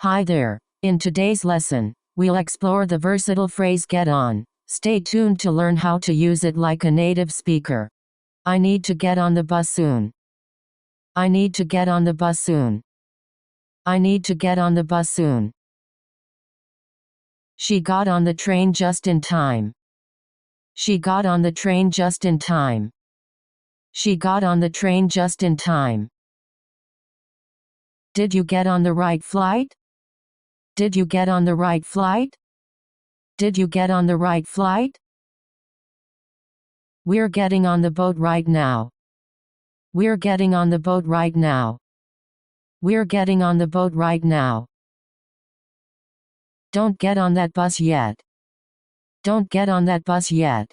Hi there. In today's lesson, we'll explore the versatile phrase get on. Stay tuned to learn how to use it like a native speaker. I need to get on the bus soon. I need to get on the bus soon. I need to get on the bus soon. She got on the train just in time. She got on the train just in time. She got on the train just in time. Did you get on the right flight? Did you get on the right flight? Did you get on the right flight? We're getting on the boat right now. We're getting on the boat right now. We're getting on the boat right now. Don't get on that bus yet. Don't get on that bus yet.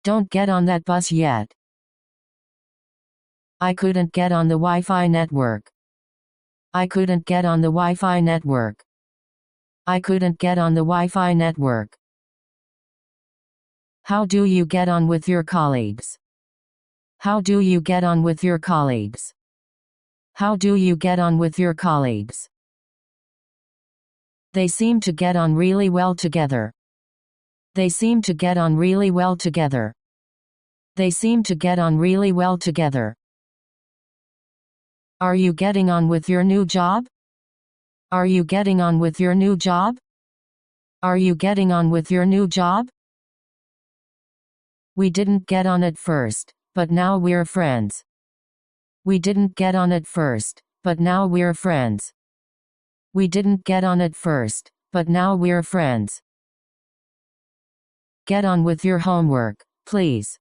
Don't get on that bus yet. I couldn't get on the Wi-Fi network. I couldn't get on the Wi-Fi network. I couldn't get on the Wi-Fi network. How do you get on with your colleagues? How do you get on with your colleagues? How do you get on with your colleagues? They seem to get on really well together. They seem to get on really well together. They seem to get on really well together. Are you getting on with your new job? Are you getting on with your new job? Are you getting on with your new job? We didn't get on at first, but now we're friends. We didn't get on at first, but now we're friends. We didn't get on at first, but now we're friends. Get on with your homework, please.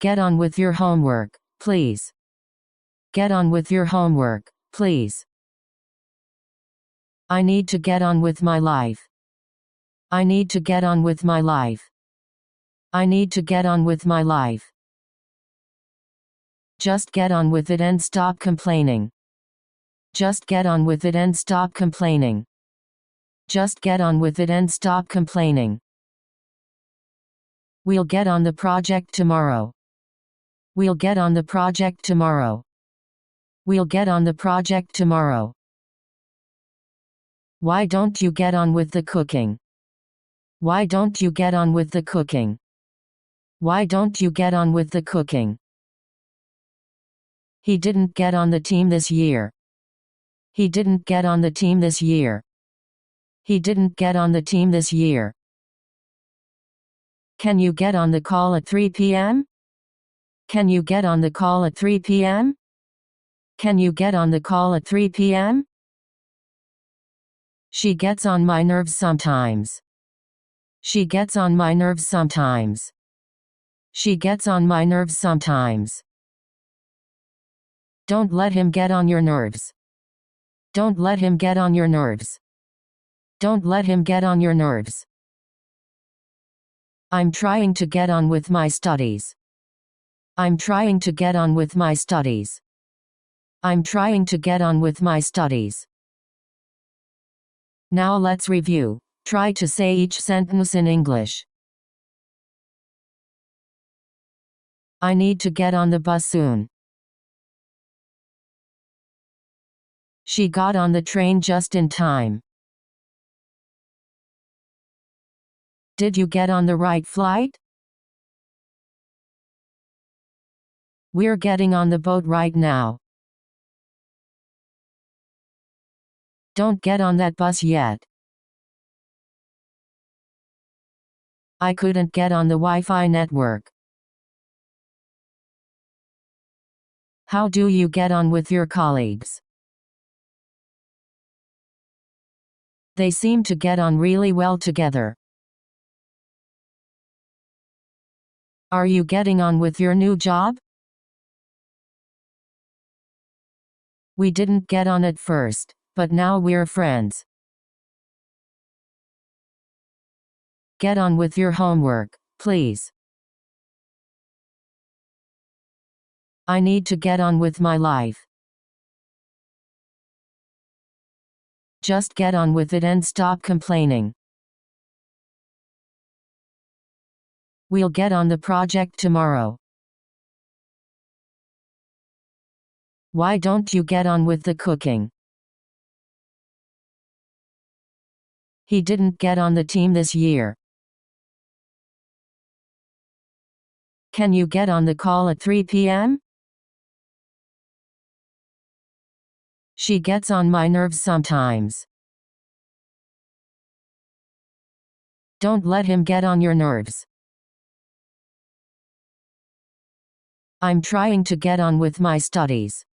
Get on with your homework, please. Get on with your homework, please. I need to get on with my life. I need to get on with my life. I need to get on with my life. Just get on with it and stop complaining. Just get on with it and stop complaining. Just get on with it and stop complaining. We'll get on the project tomorrow. We'll get on the project tomorrow. We'll get on the project tomorrow. Why don't you get on with the cooking? Why don't you get on with the cooking? Why don't you get on with the cooking? He didn't get on the team this year. He didn't get on the team this year. He didn't get on the team this year. Can you get on the call at 3 p.m.? Can you get on the call at 3 p.m.? Can you get on the call at 3 p.m.? She gets on my nerves sometimes. She gets on my nerves sometimes. She gets on my nerves sometimes. Don't let him get on your nerves. Don't let him get on your nerves. Don't let him get on your nerves. I'm trying to get on with my studies. I'm trying to get on with my studies. I'm trying to get on with my studies. Now let's review. Try to say each sentence in English. I need to get on the bus soon. She got on the train just in time. Did you get on the right flight? We're getting on the boat right now. Don't get on that bus yet. I couldn't get on the Wi-Fi network. How do you get on with your colleagues? They seem to get on really well together. Are you getting on with your new job? We didn't get on at first, but now we're friends. Get on with your homework, please. I need to get on with my life. Just get on with it and stop complaining. We'll get on the project tomorrow. Why don't you get on with the cooking? He didn't get on the team this year. Can you get on the call at 3 p.m.? She gets on my nerves sometimes. Don't let him get on your nerves. I'm trying to get on with my studies.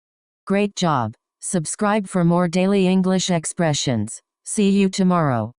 Great job. Subscribe for more daily English expressions. See you tomorrow.